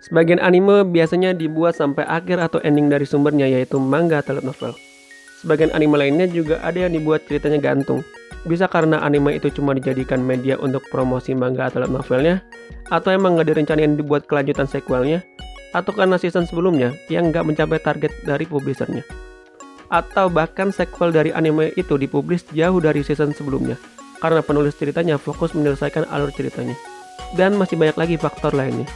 Sebagian anime biasanya dibuat sampai akhir atau ending dari sumbernya, yaitu manga atau light novel. Sebagian anime lainnya juga ada yang dibuat ceritanya gantung. Bisa karena anime itu cuma dijadikan media untuk promosi manga atau light novelnya, atau emang nggak direncanain dibuat kelanjutan sequelnya, atau karena season sebelumnya yang nggak mencapai target dari publishernya. Atau bahkan sequel dari anime itu dipublish jauh dari season sebelumnya, karena penulis ceritanya fokus menyelesaikan alur ceritanya. Dan masih banyak lagi faktor lainnya.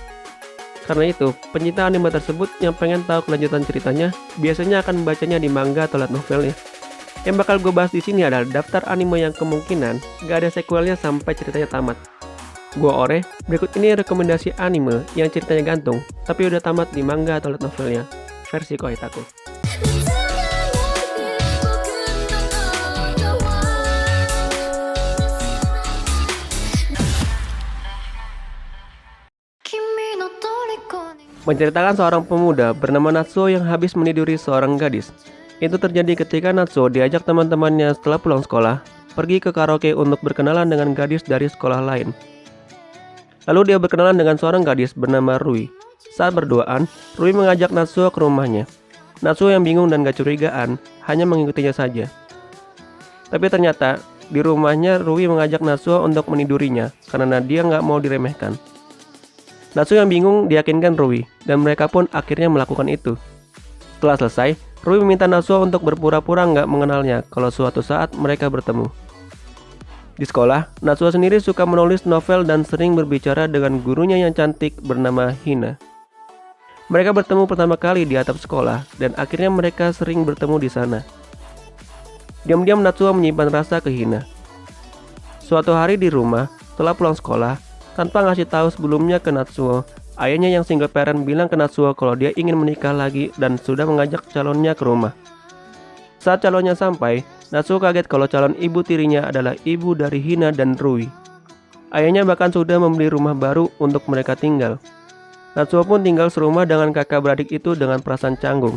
Karena itu, pencinta anime tersebut yang pengen tahu kelanjutan ceritanya biasanya akan membacanya di manga atau light novelnya. Yang bakal gue bahas di sini adalah daftar anime yang kemungkinan gak ada sequelnya sampai ceritanya tamat. Gue Ore, berikut ini rekomendasi anime yang ceritanya gantung tapi udah tamat di manga atau light novelnya, versi Koitaku. Menceritakan seorang pemuda bernama Natsuo yang habis meniduri seorang gadis. Itu terjadi ketika Natsuo diajak teman-temannya setelah pulang sekolah pergi ke karaoke untuk berkenalan dengan gadis dari sekolah lain. Lalu dia berkenalan dengan seorang gadis bernama Rui. Saat berduaan, Rui mengajak Natsuo ke rumahnya. Natsuo yang bingung dan gak curigaan hanya mengikutinya saja. Tapi ternyata di rumahnya Rui mengajak Natsuo untuk menidurinya karena dia gak mau diremehkan. Natsuo yang bingung diyakinkan Rui, dan mereka pun akhirnya melakukan itu. Setelah selesai, Rui meminta Natsuo untuk berpura-pura nggak mengenalnya kalau suatu saat mereka bertemu. Di sekolah, Natsuo sendiri suka menulis novel dan sering berbicara dengan gurunya yang cantik bernama Hina. Mereka bertemu pertama kali di atap sekolah, dan akhirnya mereka sering bertemu di sana. Diam-diam Natsuo menyimpan rasa ke Hina. Suatu hari di rumah, setelah pulang sekolah, tanpa ngasih tahu sebelumnya ke Natsuo, ayahnya yang single parent bilang ke Natsuo kalau dia ingin menikah lagi dan sudah mengajak calonnya ke rumah. Saat calonnya sampai, Natsuo kaget kalau calon ibu tirinya adalah ibu dari Hina dan Rui. Ayahnya bahkan sudah membeli rumah baru untuk mereka tinggal. Natsuo pun tinggal serumah dengan kakak beradik itu dengan perasaan canggung.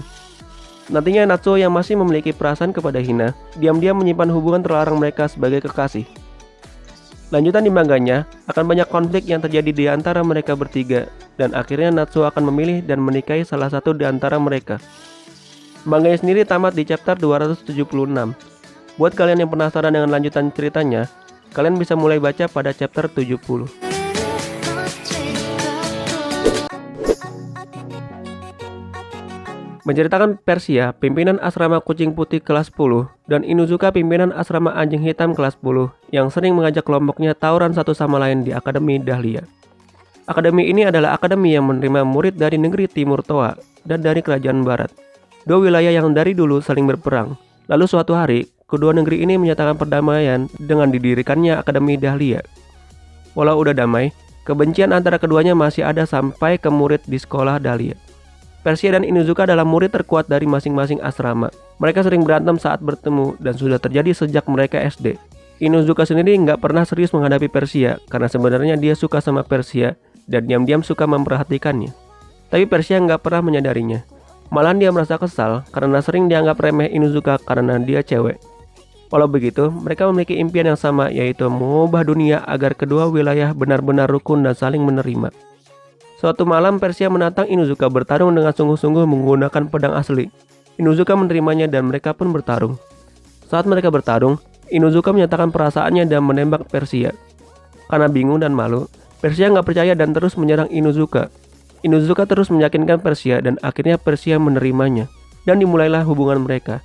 Nantinya Natsuo yang masih memiliki perasaan kepada Hina, diam-diam menyimpan hubungan terlarang mereka sebagai kekasih. Lanjutan di manganya, akan banyak konflik yang terjadi di antara mereka bertiga, dan akhirnya Natsuo akan memilih dan menikahi salah satu di antara mereka. Manganya sendiri tamat di chapter 276. Buat kalian yang penasaran dengan lanjutan ceritanya, kalian bisa mulai baca pada chapter 70. Menceritakan Persia, pimpinan asrama kucing putih kelas 10, dan Inuzuka pimpinan asrama anjing hitam kelas 10, yang sering mengajak kelompoknya tawuran satu sama lain di Akademi Dahlia. Akademi ini adalah akademi yang menerima murid dari negeri Timur Toa dan dari kerajaan Barat. Dua wilayah yang dari dulu saling berperang. Lalu suatu hari, kedua negeri ini menyatakan perdamaian dengan didirikannya Akademi Dahlia. Walau udah damai, kebencian antara keduanya masih ada sampai ke murid di sekolah Dahlia. Persia dan Inuzuka adalah murid terkuat dari masing-masing asrama. Mereka sering berantem saat bertemu dan sudah terjadi sejak mereka SD. Inuzuka sendiri nggak pernah serius menghadapi Persia karena sebenarnya dia suka sama Persia dan diam-diam suka memperhatikannya. Tapi Persia nggak pernah menyadarinya. Malahan dia merasa kesal karena sering dianggap remeh Inuzuka karena dia cewek. Walau begitu, mereka memiliki impian yang sama, yaitu mengubah dunia agar kedua wilayah benar-benar rukun dan saling menerima. Suatu malam Persia menantang Inuzuka bertarung dengan sungguh-sungguh menggunakan pedang asli. Inuzuka menerimanya dan mereka pun bertarung. Saat mereka bertarung, Inuzuka menyatakan perasaannya dan menembak Persia. Karena bingung dan malu, Persia nggak percaya dan terus menyerang Inuzuka. Inuzuka terus meyakinkan Persia dan akhirnya Persia menerimanya. Dan dimulailah hubungan mereka.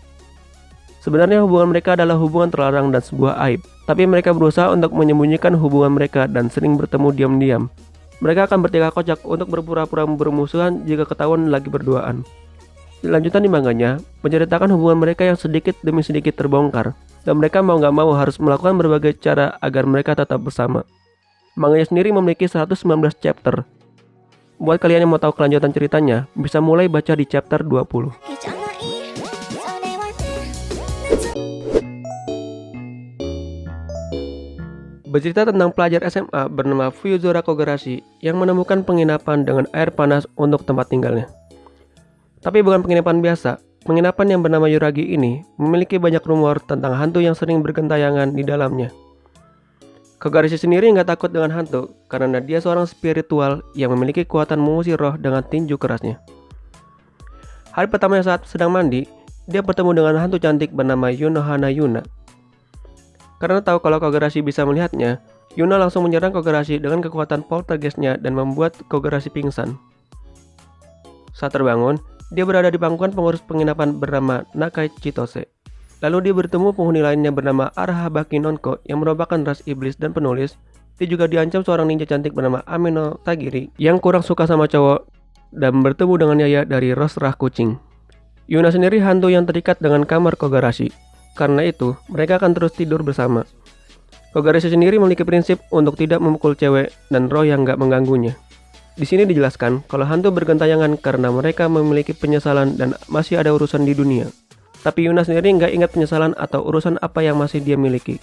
Sebenarnya hubungan mereka adalah hubungan terlarang dan sebuah aib. Tapi mereka berusaha untuk menyembunyikan hubungan mereka dan sering bertemu diam-diam. Mereka akan bertingkah kocak untuk berpura-pura bermusuhan jika ketahuan lagi berduaan. Lanjutan di manganya menceritakan hubungan mereka yang sedikit demi sedikit terbongkar, dan mereka mau gak mau harus melakukan berbagai cara agar mereka tetap bersama. Manganya sendiri memiliki 119 chapter. Buat kalian yang mau tahu kelanjutan ceritanya, bisa mulai baca di chapter 20. Bercerita tentang pelajar SMA bernama Fuyuzora Kogarashi yang menemukan penginapan dengan air panas untuk tempat tinggalnya. Tapi bukan penginapan biasa. Penginapan yang bernama Yuragi ini memiliki banyak rumor tentang hantu yang sering bergentayangan di dalamnya. Kogarashi sendiri nggak takut dengan hantu karena dia seorang spiritual yang memiliki kekuatan mengusir roh dengan tinju kerasnya. Hari pertamanya saat sedang mandi, dia bertemu dengan hantu cantik bernama Yunohana Yuna. Karena tahu kalau Kogarashi bisa melihatnya, Yuna langsung menyerang Kogarashi dengan kekuatan poltergeistnya dan membuat Kogarashi pingsan. Saat terbangun, dia berada di pangkuan pengurus penginapan bernama Nakai Chitose. Lalu dia bertemu penghuni lainnya bernama Arahabaki Nonko yang merupakan ras iblis dan penulis. Dia juga diancam seorang ninja cantik bernama Ameno Tagiri yang kurang suka sama cowok dan bertemu dengan Yaya dari ras rah kucing. Yuna sendiri hantu yang terikat dengan kamar Kogarashi. Karena itu, mereka akan terus tidur bersama. Kogarashi sendiri memiliki prinsip untuk tidak memukul cewek dan roh yang gak mengganggunya. Di sini dijelaskan kalau hantu bergentayangan karena mereka memiliki penyesalan dan masih ada urusan di dunia. Tapi Yuna sendiri nggak ingat penyesalan atau urusan apa yang masih dia miliki.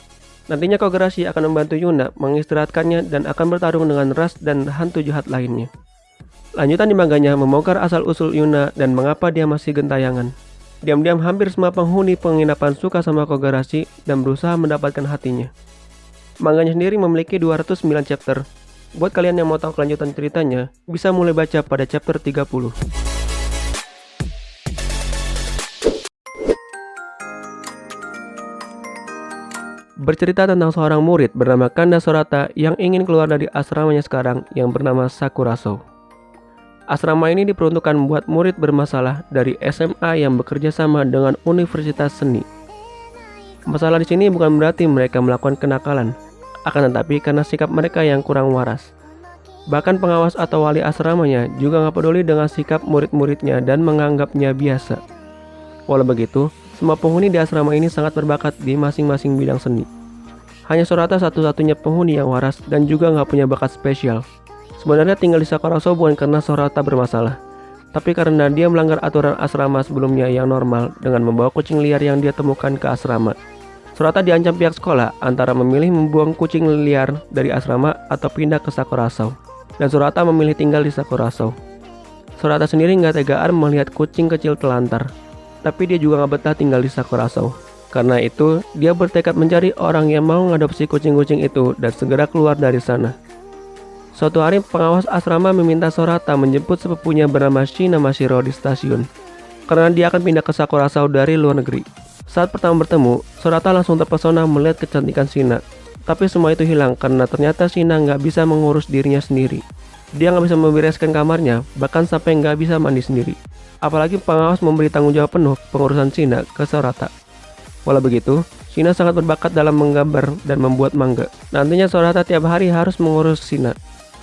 Nantinya Kogarashi akan membantu Yuna mengistirahatkannya dan akan bertarung dengan ras dan hantu jahat lainnya. Lanjutan di manganya membongkar asal-usul Yuna dan mengapa dia masih gentayangan. Diam-diam hampir semua penghuni penginapan suka sama Kogarashi dan berusaha mendapatkan hatinya. Manganya sendiri memiliki 209 chapter. Buat kalian yang mau tahu kelanjutan ceritanya, bisa mulai baca pada chapter 30. Bercerita tentang seorang murid bernama Kanda Sorata yang ingin keluar dari asramanya sekarang yang bernama Sakuraso. Asrama ini diperuntukkan buat murid bermasalah dari SMA yang bekerja sama dengan Universitas Seni. Masalah di sini bukan berarti mereka melakukan kenakalan, akan tetapi karena sikap mereka yang kurang waras. Bahkan pengawas atau wali asramanya juga nggak peduli dengan sikap murid-muridnya dan menganggapnya biasa. Walau begitu, semua penghuni di asrama ini sangat berbakat di masing-masing bidang seni. Hanya Sorata satu-satunya penghuni yang waras dan juga nggak punya bakat spesial. Sebenarnya tinggal di Sakuraso bukan karena Sorata bermasalah, tapi karena dia melanggar aturan asrama sebelumnya yang normal dengan membawa kucing liar yang dia temukan ke asrama. Sorata diancam pihak sekolah antara memilih membuang kucing liar dari asrama atau pindah ke Sakuraso. Dan Sorata memilih tinggal di Sakuraso. Sorata sendiri nggak tegaan melihat kucing kecil telantar. Tapi dia juga gak betah tinggal di Sakuraso. Karena itu, dia bertekad mencari orang yang mau mengadopsi kucing-kucing itu dan segera keluar dari sana. Suatu hari, pengawas asrama meminta Sorata menjemput sepupunya bernama Shina Mashiro di stasiun. Karena dia akan pindah ke Sakuraso dari luar negeri. Saat pertama bertemu, Sorata langsung terpesona melihat kecantikan Shina. Tapi semua itu hilang karena ternyata Shina gak bisa mengurus dirinya sendiri. Dia gak bisa membereskan kamarnya, bahkan sampai gak bisa mandi sendiri. Apalagi pengawas memberi tanggung jawab penuh pengurusan Shina ke Sorata. Walau begitu, Shina sangat berbakat dalam menggambar dan membuat manga. Nantinya Sorata tiap hari harus mengurus Shina.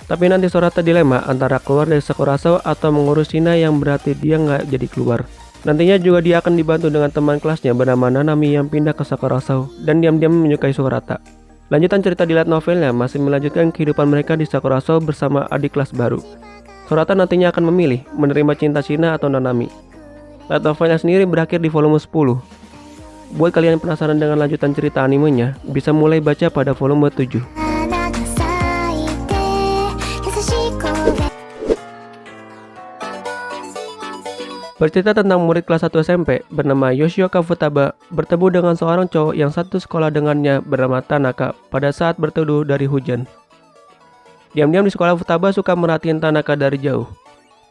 Tapi nanti Sorata dilema antara keluar dari Sakuraso atau mengurus Shina yang berarti dia nggak jadi keluar. Nantinya juga dia akan dibantu dengan teman kelasnya bernama Nanami yang pindah ke Sakuraso dan diam-diam menyukai Sorata. Lanjutan cerita di light novelnya masih melanjutkan kehidupan mereka di Sakuraso bersama adik kelas baru. Sorata nantinya akan memilih menerima cinta Shina atau Nanami. Light novelnya sendiri berakhir di volume 10. Buat kalian yang penasaran dengan lanjutan cerita animenya, bisa mulai baca pada volume 7. Bercerita tentang murid kelas 1 SMP bernama Yoshioka Futaba bertemu dengan seorang cowok yang satu sekolah dengannya bernama Tanaka pada saat berteduh dari hujan. Diam-diam di sekolah, Futaba suka merhatiin Tanaka dari jauh.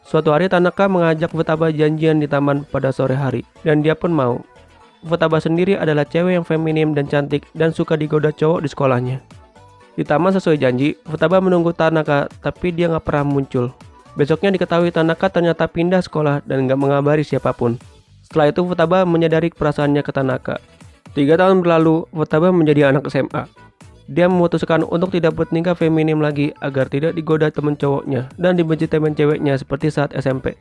Suatu hari Tanaka mengajak Futaba janjian di taman pada sore hari, dan dia pun mau. Futaba sendiri adalah cewek yang feminim dan cantik dan suka digoda cowok di sekolahnya. Di taman sesuai janji, Futaba menunggu Tanaka, tapi dia nggak pernah muncul. Besoknya diketahui Tanaka ternyata pindah sekolah dan nggak mengabari siapapun. Setelah itu Futaba menyadari perasaannya ke Tanaka. 3 tahun berlalu, Futaba menjadi anak SMA. Dia memutuskan untuk tidak bertingkah feminim lagi agar tidak digoda teman cowoknya dan dibenci teman ceweknya seperti saat SMP.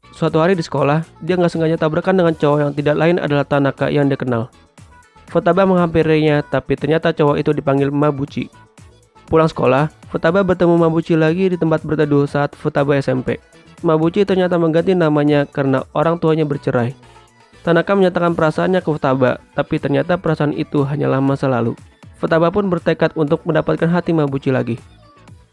Suatu hari di sekolah, dia nggak sengaja tabrakan dengan cowok yang tidak lain adalah Tanaka yang dia kenal. Futaba menghampirinya, tapi ternyata cowok itu dipanggil Mabuchi. Pulang sekolah, Futaba bertemu Mabuchi lagi di tempat berteduh saat Futaba SMP. Mabuchi ternyata mengganti namanya karena orang tuanya bercerai. Tanaka menyatakan perasaannya ke Futaba, tapi ternyata perasaan itu hanyalah masa lalu. Futaba pun bertekad untuk mendapatkan hati Mabuchi lagi.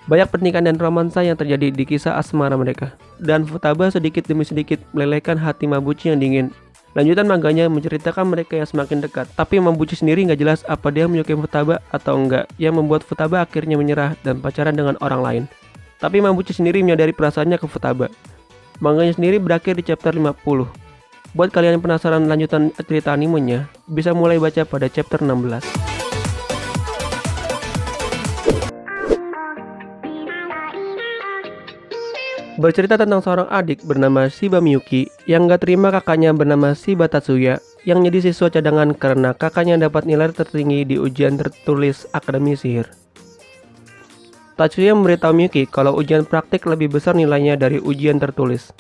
Banyak pernikahan dan romansa yang terjadi di kisah asmara mereka. Dan Futaba sedikit demi sedikit melelehkan hati Mabuchi yang dingin. Lanjutan manganya menceritakan mereka yang semakin dekat, tapi Mambuchi sendiri nggak jelas apa dia menyukai Futaba atau enggak, yang membuat Futaba akhirnya menyerah dan pacaran dengan orang lain. Tapi Mambuchi sendiri menyadari perasaannya ke Futaba. Manganya sendiri berakhir di chapter 50. Buat kalian yang penasaran lanjutan cerita animenya, bisa mulai baca pada chapter 16. Bercerita tentang seorang adik bernama Shiba Miyuki yang gak terima kakaknya bernama Shiba Tatsuya yang jadi siswa cadangan karena kakaknya dapat nilai tertinggi di ujian tertulis Akademi Sihir. Tatsuya memberitahu Miyuki kalau ujian praktik lebih besar nilainya dari ujian tertulis.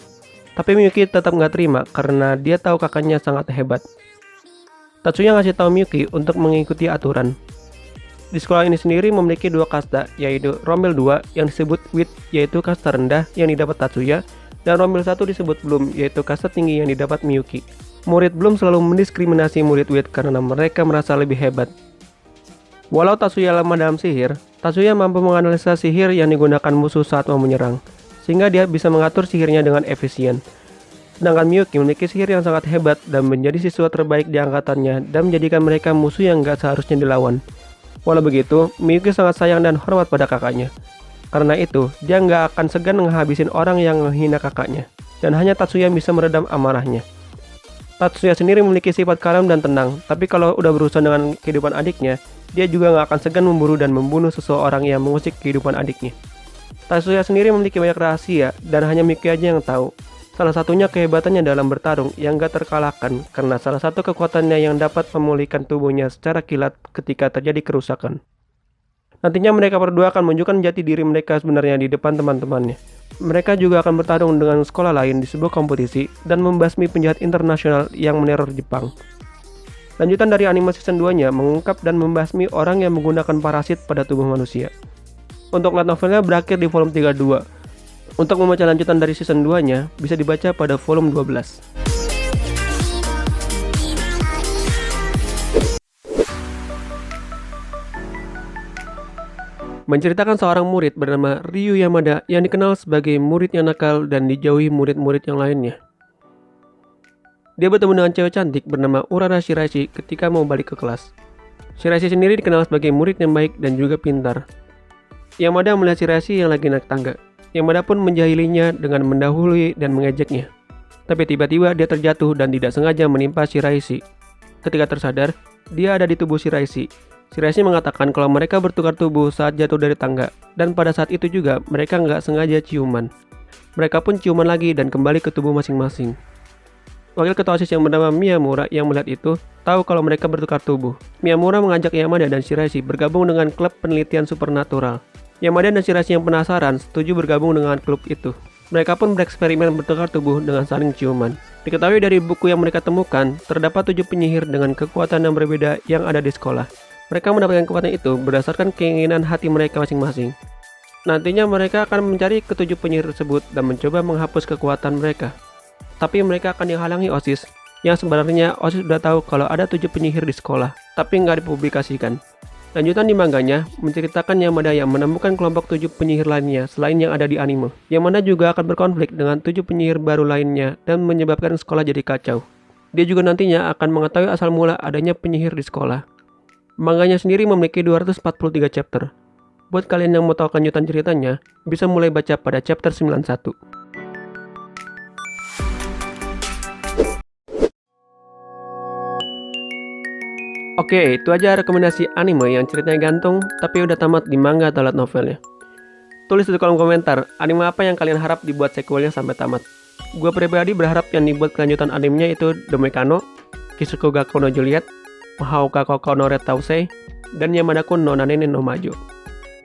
Tapi Miyuki tetap gak terima karena dia tahu kakaknya sangat hebat. Tatsuya ngasih tahu Miyuki untuk mengikuti aturan. Di sekolah ini sendiri memiliki dua kasta, yaitu Rombel 2 yang disebut Wit, yaitu kasta rendah yang didapat Tatsuya, dan Rombel 1 disebut Bloom, yaitu kasta tinggi yang didapat Miyuki. Murid Bloom selalu mendiskriminasi murid Wit karena mereka merasa lebih hebat. Walau Tatsuya lemah dalam sihir, Tatsuya mampu menganalisa sihir yang digunakan musuh saat mau menyerang, sehingga dia bisa mengatur sihirnya dengan efisien. Sedangkan Miyuki memiliki sihir yang sangat hebat dan menjadi siswa terbaik di angkatannya dan menjadikan mereka musuh yang gak seharusnya dilawan. Walau begitu, Miyuki sangat sayang dan hormat pada kakaknya. Karena itu, dia nggak akan segan menghabisin orang yang menghina kakaknya. Dan hanya Tatsuya yang bisa meredam amarahnya. Tatsuya sendiri memiliki sifat kalem dan tenang, tapi kalau udah berurusan dengan kehidupan adiknya, dia juga nggak akan segan memburu dan membunuh seseorang yang mengusik kehidupan adiknya. Tatsuya sendiri memiliki banyak rahasia, dan hanya Miyuki aja yang tahu. Salah satunya kehebatannya dalam bertarung yang gak terkalahkan karena salah satu kekuatannya yang dapat memulihkan tubuhnya secara kilat ketika terjadi kerusakan. Nantinya mereka berdua akan menunjukkan jati diri mereka sebenarnya di depan teman-temannya. Mereka juga akan bertarung dengan sekolah lain di sebuah kompetisi dan membasmi penjahat internasional yang meneror Jepang. Lanjutan dari anime season 2-nya mengungkap dan membasmi orang yang menggunakan parasit pada tubuh manusia. Untuk light novelnya berakhir di volume 32. Untuk membaca lanjutan dari season 2-nya, bisa dibaca pada volume 12. Menceritakan seorang murid bernama Ryu Yamada yang dikenal sebagai murid yang nakal dan dijauhi murid-murid yang lainnya. Dia bertemu dengan cewek cantik bernama Urara Shiraishi ketika mau balik ke kelas. Shiraishi sendiri dikenal sebagai murid yang baik dan juga pintar. Yamada melihat Shiraishi yang lagi naik tangga. Yamada pun menjahilinya dengan mendahului dan mengejeknya. Tapi tiba-tiba dia terjatuh dan tidak sengaja menimpa Shiraishi. Ketika tersadar, dia ada di tubuh Shiraishi. Shiraishi mengatakan kalau mereka bertukar tubuh saat jatuh dari tangga, dan pada saat itu juga mereka nggak sengaja ciuman. Mereka pun ciuman lagi dan kembali ke tubuh masing-masing. Wakil ketua OSIS yang bernama Miyamura yang melihat itu, tahu kalau mereka bertukar tubuh. Miyamura mengajak Yamada dan Shiraishi bergabung dengan klub penelitian supernatural. Yamada dan Shiraishi yang penasaran setuju bergabung dengan klub itu. Mereka pun bereksperimen bertukar tubuh dengan saling ciuman. Diketahui dari buku yang mereka temukan, terdapat 7 penyihir dengan kekuatan yang berbeda yang ada di sekolah. Mereka mendapatkan kekuatan itu berdasarkan keinginan hati mereka masing-masing. Nantinya mereka akan mencari ke-7 penyihir tersebut dan mencoba menghapus kekuatan mereka. Tapi mereka akan dihalangi OSIS, yang sebenarnya OSIS sudah tahu kalau ada 7 penyihir di sekolah, tapi nggak dipublikasikan. Lanjutan di manganya menceritakan Yamada yang menemukan kelompok 7 penyihir lainnya selain yang ada di anime. Yamada juga akan berkonflik dengan 7 penyihir baru lainnya dan menyebabkan sekolah jadi kacau. Dia juga nantinya akan mengetahui asal mula adanya penyihir di sekolah. Manganya sendiri memiliki 243 chapter. Buat kalian yang mau tahu lanjutan ceritanya, bisa mulai baca pada chapter 91. Oke, itu aja rekomendasi anime yang ceritanya gantung tapi udah tamat di manga atau light novelnya. Tulis di kolom komentar, anime apa yang kalian harap dibuat sequelnya sampai tamat. Gua pribadi berharap yang dibuat kelanjutan animenya itu Domekano, Kisuko Gakko no Juliet, Mahoka Koko no Red Tausei, dan Yamada-kun no Nanene no Majo.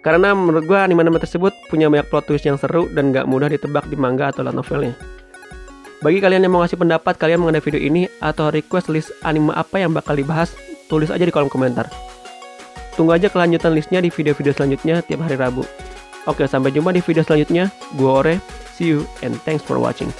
Karena menurut gua anime-anime tersebut punya banyak plot twist yang seru dan gak mudah ditebak di manga atau light novelnya. Bagi kalian yang mau ngasih pendapat kalian mengenai video ini atau request list anime apa yang bakal dibahas, tulis aja di kolom komentar. Tunggu aja kelanjutan listnya di video-video selanjutnya tiap hari Rabu. Oke, sampai jumpa di video selanjutnya. Gua Ore, see you and thanks for watching.